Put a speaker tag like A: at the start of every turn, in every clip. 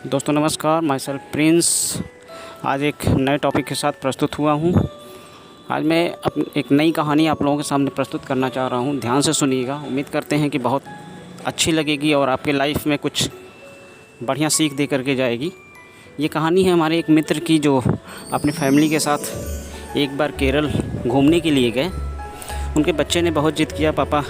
A: दोस्तों नमस्कार, my self Prince आज एक नए टॉपिक के साथ प्रस्तुत हुआ हूँ। आज मैं एक नई कहानी आप लोगों के सामने प्रस्तुत करना चाह रहा हूँ। ध्यान से सुनिएगा, उम्मीद करते हैं कि बहुत अच्छी लगेगी और आपके लाइफ में कुछ बढ़िया सीख दे करके जाएगी। ये कहानी है हमारे एक मित्र की, जो अपनी फैमिली के साथ एक बार केरल घूमने के लिए गए। उनके बच्चे ने बहुत जिद किया, पापा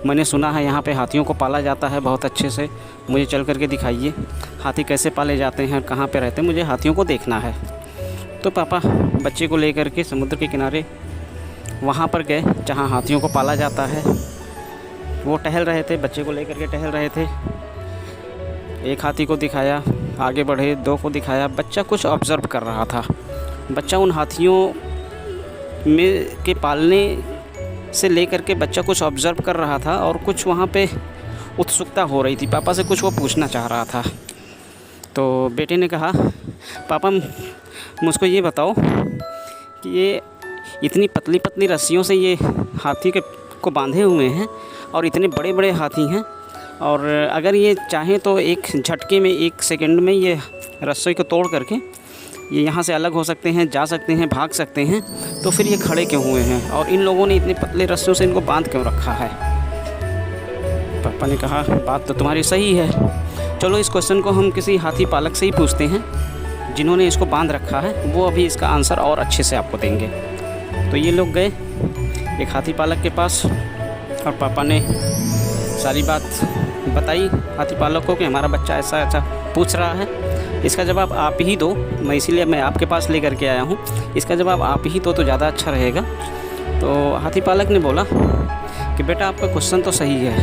A: मैंने सुना है यहाँ पे हाथियों को पाला जाता है बहुत अच्छे से, मुझे चल करके दिखाइए हाथी कैसे पाले जाते हैं, कहाँ पे रहते हैं, मुझे हाथियों को देखना है। तो पापा बच्चे को लेकर के समुद्र के किनारे वहाँ पर गए जहाँ हाथियों को पाला जाता है। वो टहल रहे थे, बच्चे को लेकर के टहल रहे थे। एक हाथी को दिखाया, आगे बढ़े, दो को दिखाया। बच्चा कुछ ऑब्ज़र्व कर रहा था। बच्चा उन हाथियों में के पालने से लेकर के बच्चा कुछ ऑब्ज़र्व कर रहा था और कुछ वहाँ पे उत्सुकता हो रही थी। पापा से कुछ वो पूछना चाह रहा था। तो बेटे ने कहा, पापा मुझको ये बताओ कि ये इतनी पतली पतली रस्सियों से ये हाथी को बांधे हुए हैं और इतने बड़े बड़े हाथी हैं, और अगर ये चाहें तो एक झटके में, एक सेकंड में ये रस्सी को तोड़ करके ये यहाँ से अलग हो सकते हैं, जा सकते हैं, भाग सकते हैं, तो फिर ये खड़े क्यों हुए हैं और इन लोगों ने इतने पतले रस्सियों से इनको बांध क्यों रखा है? पापा ने कहा, बात तो तुम्हारी सही है, चलो इस क्वेश्चन को हम किसी हाथी पालक से ही पूछते हैं जिन्होंने इसको बांध रखा है, वो अभी इसका आंसर और अच्छे से आपको देंगे। तो ये लोग गए एक हाथी पालक के पास और पापा ने सारी बात बताई हाथी पालक को कि हमारा बच्चा ऐसा ऐसा पूछ रहा है, इसका जवाब आप ही दो, मैं इसीलिए मैं आपके पास लेकर के आया हूँ, इसका जवाब आप ही दो तो ज़्यादा अच्छा रहेगा। तो हाथी पालक ने बोला कि बेटा आपका क्वेश्चन तो सही है,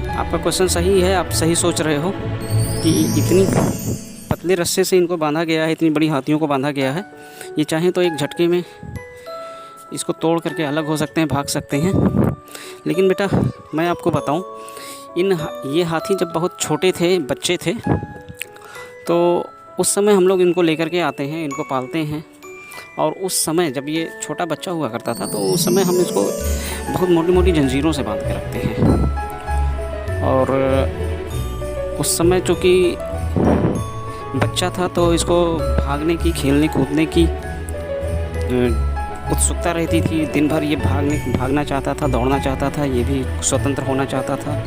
A: आपका क्वेश्चन सही है, आप सही सोच रहे हो कि इतनी पतले रस्से से इनको बांधा गया है, इतनी बड़ी हाथियों को बांधा गया है, ये चाहें तो एक झटके में इसको तोड़ करके अलग हो सकते हैं, भाग सकते हैं। लेकिन बेटा मैं आपको बताऊं, ये हाथी जब बहुत छोटे थे, बच्चे थे, तो उस समय हम लोग इनको लेकर के आते हैं, इनको पालते हैं, और उस समय जब ये छोटा बच्चा हुआ करता था तो उस समय हम इसको बहुत मोटी मोटी जंजीरों से बांध के रखते हैं। और उस समय चूँकि बच्चा था तो इसको भागने की, खेलने कूदने की उत्सुकता रहती थी। दिन भर ये भागना चाहता था, दौड़ना चाहता था, ये भी स्वतंत्र होना चाहता था,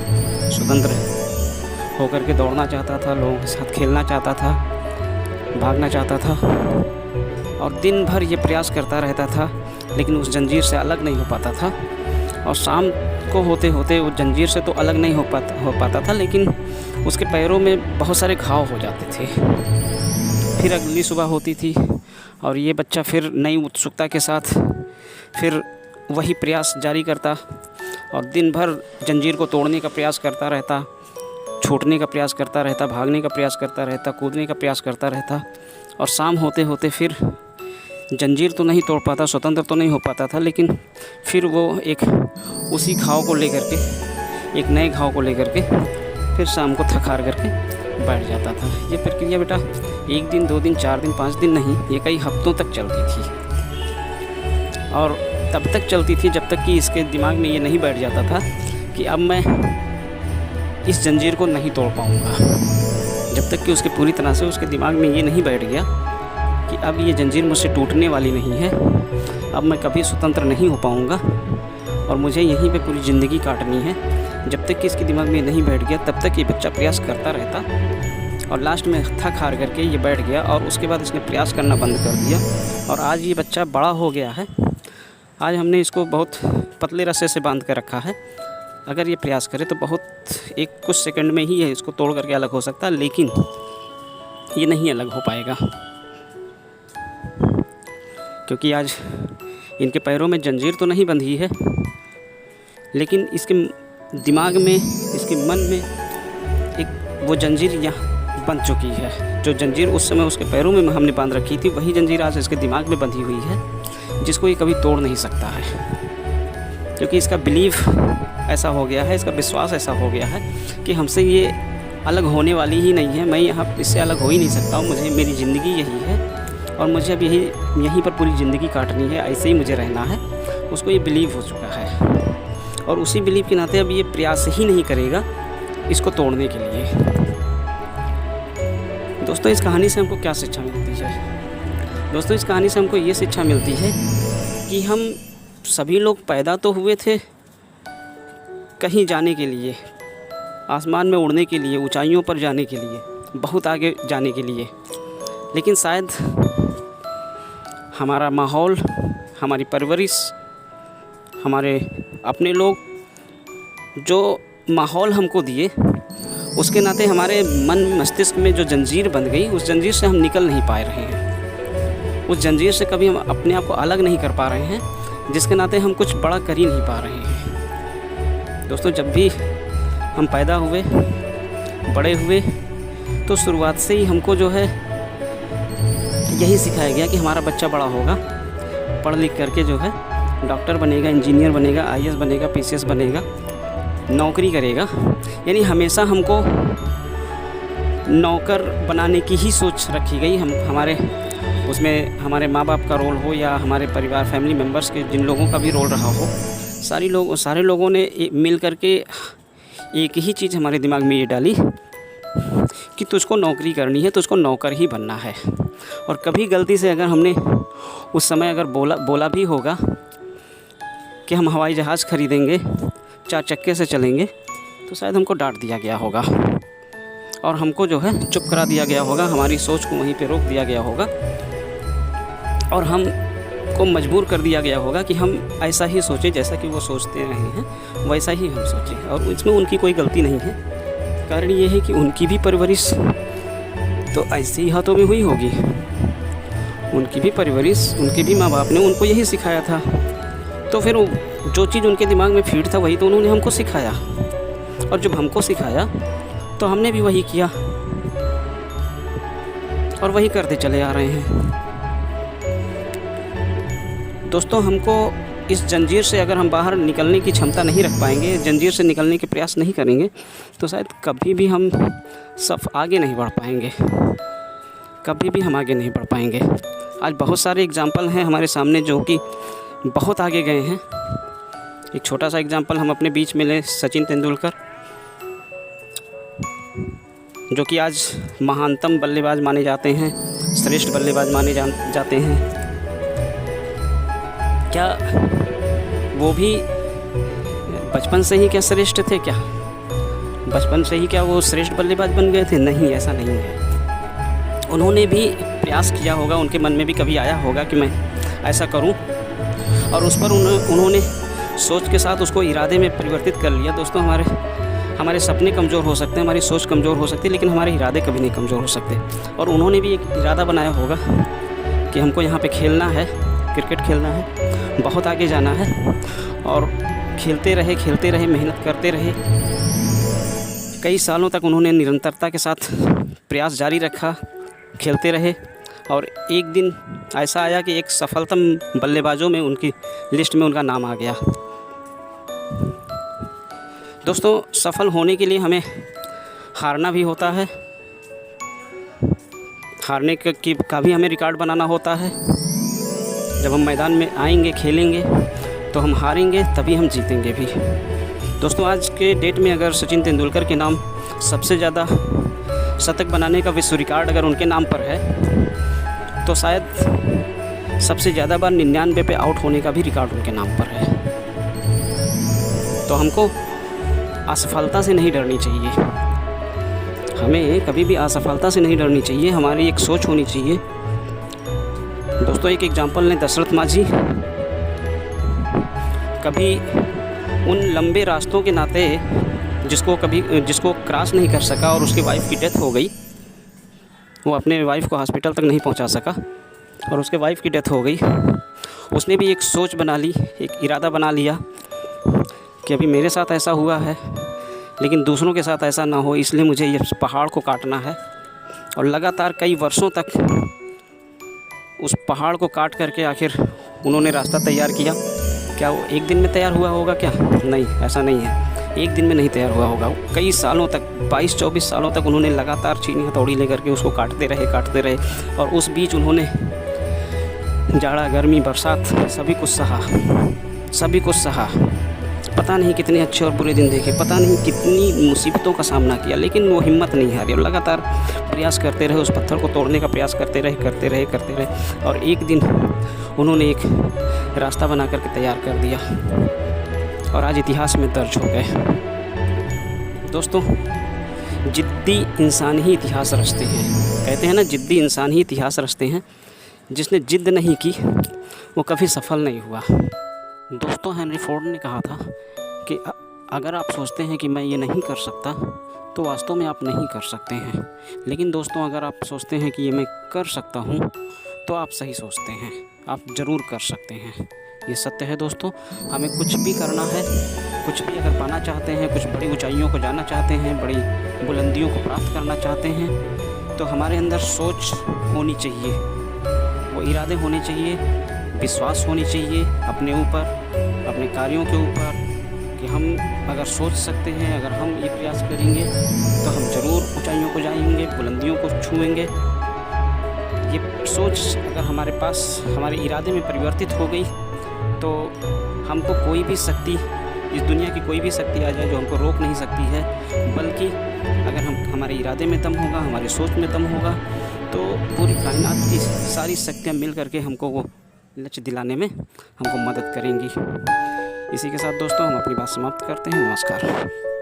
A: स्वतंत्र होकर के दौड़ना चाहता था, लोगों के साथ खेलना चाहता था, भागना चाहता था, और दिन भर ये प्रयास करता रहता था, लेकिन उस जंजीर से अलग नहीं हो पाता था। और शाम को होते होते वो जंजीर से तो अलग नहीं हो पाता था, लेकिन उसके पैरों में बहुत सारे घाव हो जाते थे। फिर अगली सुबह होती थी और ये बच्चा फिर नई उत्सुकता के साथ फिर वही प्रयास जारी करता और दिन भर जंजीर को तोड़ने का प्रयास करता रहता, छूटने का प्रयास करता रहता, भागने का प्रयास करता रहता, कूदने का प्रयास करता रहता। और शाम होते होते फिर जंजीर तो नहीं तोड़ पाता, स्वतंत्र तो नहीं हो पाता था, लेकिन फिर वो एक उसी घाव को लेकर के, एक नए घाव को लेकर के फिर शाम को थक हार करके बैठ जाता था। ये प्रक्रिया बेटा 1 दिन, 2 दिन, 4 दिन, 5 दिन नहीं, ये कई हफ्तों तक चलती थी। और तब तक चलती थी जब तक कि इसके दिमाग में ये नहीं बैठ जाता था कि अब मैं इस जंजीर को नहीं तोड़ पाऊँगा। जब तक कि उसके पूरी तरह से उसके दिमाग में ये नहीं बैठ गया कि अब ये जंजीर मुझसे टूटने वाली नहीं है, अब मैं कभी स्वतंत्र नहीं हो पाऊँगा और मुझे यहीं पे पूरी ज़िंदगी काटनी है। जब तक कि इसके दिमाग में नहीं बैठ गया तब तक ये बच्चा प्रयास करता रहता और लास्ट में थक हार करके ये बैठ गया और उसके बाद इसने प्रयास करना बंद कर दिया। और आज ये बच्चा बड़ा हो गया है। आज हमने इसको बहुत पतले रस्से से बांध कर रखा है। अगर ये प्रयास करे तो बहुत कुछ सेकंड में ही है इसको तोड़ करके अलग हो सकता है, लेकिन ये नहीं अलग हो पाएगा क्योंकि आज इनके पैरों में जंजीर तो नहीं बंधी है, लेकिन इसके दिमाग में, इसके मन में एक वो जंजीर यहाँ बंध चुकी है। जो जंजीर उस समय उसके पैरों में हमने बांध रखी थी, वही जंजीर आज इसके दिमाग में बंधी हुई है, जिसको ये कभी तोड़ नहीं सकता है, क्योंकि इसका बिलीफ ऐसा हो गया है, इसका विश्वास ऐसा हो गया है कि हमसे ये अलग होने वाली ही नहीं है, मैं यहाँ इससे अलग हो ही नहीं सकता हूँ, मुझे मेरी ज़िंदगी यही है और मुझे अब यहीं पर पूरी ज़िंदगी काटनी है, ऐसे ही मुझे रहना है। उसको ये बिलीव हो चुका है और उसी बिलीव के नाते अब ये प्रयास ही नहीं करेगा इसको तोड़ने के लिए। दोस्तों इस कहानी से हमको क्या शिक्षा मिलती है? दोस्तों इस कहानी से हमको ये शिक्षा मिलती है कि हम सभी लोग पैदा तो हुए थे कहीं जाने के लिए, आसमान में उड़ने के लिए, ऊंचाइयों पर जाने के लिए, बहुत आगे जाने के लिए, लेकिन शायद हमारा माहौल, हमारी परवरिश, हमारे अपने लोग जो माहौल हमको दिए, उसके नाते हमारे मन मस्तिष्क में जो जंजीर बंध गई, उस जंजीर से हम निकल नहीं पा रहे हैं। उस जंजीर से कभी हम अपने आप को अलग नहीं कर पा रहे हैं, जिसके नाते हम कुछ बड़ा कर ही नहीं पा रहे हैं। दोस्तों जब भी हम पैदा हुए, बड़े हुए, तो शुरुआत से ही हमको जो है यही सिखाया गया कि हमारा बच्चा बड़ा होगा, पढ़ लिख करके जो है डॉक्टर बनेगा, इंजीनियर बनेगा, आईएएस बनेगा, पीसीएस बनेगा, नौकरी करेगा। यानी हमेशा हमको नौकर बनाने की ही सोच रखी गई। हमारे उसमें हमारे माँ बाप का रोल हो या हमारे परिवार, फैमिली मेम्बर्स के जिन लोगों का भी रोल रहा हो, सारे लोगों ने मिल करके एक ही चीज़ हमारे दिमाग में ये डाली कि तुझको नौकरी करनी है, तुझको नौकर ही बनना है। और कभी गलती से अगर हमने उस समय अगर बोला भी होगा कि हम हवाई जहाज़ खरीदेंगे, 4 चक्के से चलेंगे, तो शायद हमको डांट दिया गया होगा और हमको जो है चुप करा दिया गया होगा, हमारी सोच को वहीं पे रोक दिया गया होगा और हमको मजबूर कर दिया गया होगा कि हम ऐसा ही सोचें जैसा कि वो सोचते रहे हैं, वैसा ही हम सोचें। और इसमें उनकी कोई गलती नहीं है। कारण ये है कि उनकी भी परवरिश तो ऐसे ही हाथों में हुई होगी, उनकी भी परवरिश, उनके भी माँ बाप ने उनको यही सिखाया था, तो फिर जो चीज़ उनके दिमाग में फीड था वही तो उन्होंने हमको सिखाया। और जब हमको सिखाया तो हमने भी वही किया और वही करते चले आ रहे हैं। दोस्तों हमको इस जंजीर से अगर हम बाहर निकलने की क्षमता नहीं रख पाएंगे, जंजीर से निकलने के प्रयास नहीं करेंगे, तो शायद कभी भी हम आगे नहीं बढ़ पाएंगे, कभी भी हम आगे नहीं बढ़ पाएंगे। आज बहुत सारे एग्जाम्पल हैं हमारे सामने जो कि बहुत आगे गए हैं। एक छोटा सा एग्जाम्पल हम अपने बीच में लें, सचिन तेंदुलकर, जो कि आज महानतम बल्लेबाज माने जाते हैं, श्रेष्ठ बल्लेबाज माने जाते हैं। क्या वो भी बचपन से ही क्या श्रेष्ठ थे? क्या बचपन से ही क्या वो श्रेष्ठ बल्लेबाज बन गए थे? नहीं, ऐसा नहीं है। उन्होंने भी प्रयास किया होगा, उनके मन में भी कभी आया होगा कि मैं ऐसा करूं, और उस पर उन्होंने सोच के साथ उसको इरादे में परिवर्तित कर लिया। दोस्तों हमारे सपने कमज़ोर हो सकते हैं, हमारी सोच कमज़ोर हो सकती है, लेकिन हमारे इरादे कभी नहीं कमज़ोर हो सकते। और उन्होंने भी एक इरादा बनाया होगा कि हमको यहाँ पे खेलना है, क्रिकेट खेलना है, बहुत आगे जाना है, और खेलते रहे, मेहनत करते रहे। कई सालों तक उन्होंने निरंतरता के साथ प्रयास जारी रखा, खेलते रहे, और एक दिन ऐसा आया कि एक सफलतम बल्लेबाजों में उनकी लिस्ट में उनका नाम आ गया। दोस्तों सफल होने के लिए हमें हारना भी होता है, हारने का भी हमें रिकॉर्ड बनाना होता है। जब हम मैदान में आएंगे, खेलेंगे, तो हम हारेंगे, तभी हम जीतेंगे भी। दोस्तों आज के डेट में अगर सचिन तेंदुलकर के नाम सबसे ज़्यादा शतक बनाने का विश्व रिकॉर्ड अगर उनके नाम पर है, तो शायद सबसे ज़्यादा बार 99 पे आउट होने का भी रिकॉर्ड उनके नाम पर है। तो हमको असफलता से नहीं डरनी चाहिए, हमें कभी भी असफलता से नहीं डरनी चाहिए, हमारी एक सोच होनी चाहिए। दोस्तों एक एग्जांपल लें, दशरथ माझी कभी उन लंबे रास्तों के नाते जिसको क्रॉस नहीं कर सका और उसकी वाइफ की डेथ हो गई, वो अपने वाइफ को हॉस्पिटल तक नहीं पहुंचा सका और उसके वाइफ की डेथ हो गई। उसने भी एक सोच बना ली, एक इरादा बना लिया कि अभी मेरे साथ ऐसा हुआ है, लेकिन दूसरों के साथ ऐसा ना हो, इसलिए मुझे ये पहाड़ को काटना है। और लगातार कई वर्षों तक उस पहाड़ को काट करके आखिर उन्होंने रास्ता तैयार किया। क्या वो एक दिन में तैयार हुआ होगा? क्या नहीं, ऐसा नहीं है, एक दिन में नहीं तैयार हुआ होगा। कई सालों तक, 22-24 सालों तक उन्होंने लगातार छीनी हथौड़ी लेकर के उसको काटते रहे। और उस बीच उन्होंने जाड़ा, गर्मी, बरसात सभी कुछ सहा, पता नहीं कितने अच्छे और बुरे दिन देखे, पता नहीं कितनी मुसीबतों का सामना किया, लेकिन वो हिम्मत नहीं हारी और लगातार प्रयास करते रहे, उस पत्थर को तोड़ने का प्रयास करते रहे और एक दिन उन्होंने एक रास्ता बना करके तैयार कर दिया और आज इतिहास में दर्ज हो गए। दोस्तों, जिद्दी इंसान ही इतिहास रचते हैं। कहते हैं ना, जिद्दी इंसान ही इतिहास रचते हैं। जिसने जिद नहीं की वो कभी सफल नहीं हुआ। दोस्तों, हेनरी फोर्ड ने कहा था कि अगर आप सोचते हैं कि मैं ये नहीं कर सकता तो वास्तव में आप नहीं कर सकते हैं, लेकिन दोस्तों अगर आप सोचते हैं कि ये मैं कर सकता हूँ तो आप सही सोचते हैं, आप ज़रूर कर सकते हैं। ये सत्य है दोस्तों। हमें कुछ भी करना है, कुछ भी अगर पाना चाहते हैं, कुछ बड़ी ऊंचाइयों को जाना चाहते हैं, बड़ी बुलंदियों को प्राप्त करना चाहते हैं, तो हमारे अंदर सोच होनी चाहिए, वो इरादे होने चाहिए, विश्वास होनी चाहिए अपने ऊपर, अपने कार्यों के ऊपर कि हम अगर सोच सकते हैं, अगर हम ये प्रयास करेंगे तो हम ज़रूर ऊंचाइयों को जाएंगे, बुलंदियों को छूएंगे। ये सोच अगर हमारे पास, हमारे इरादे में परिवर्तित हो गई तो हमको कोई भी शक्ति, इस दुनिया की कोई भी शक्ति आ जाए जो हमको रोक नहीं सकती है, बल्कि अगर हमारे इरादे में दम होगा, हमारी सोच में दम होगा, तो पूरी कायनात की सारी शक्तियाँ मिल करके हमको वो लक्ष्य दिलाने में हमको मदद करेंगी। इसी के साथ दोस्तों हम अपनी बात समाप्त करते हैं। नमस्कार।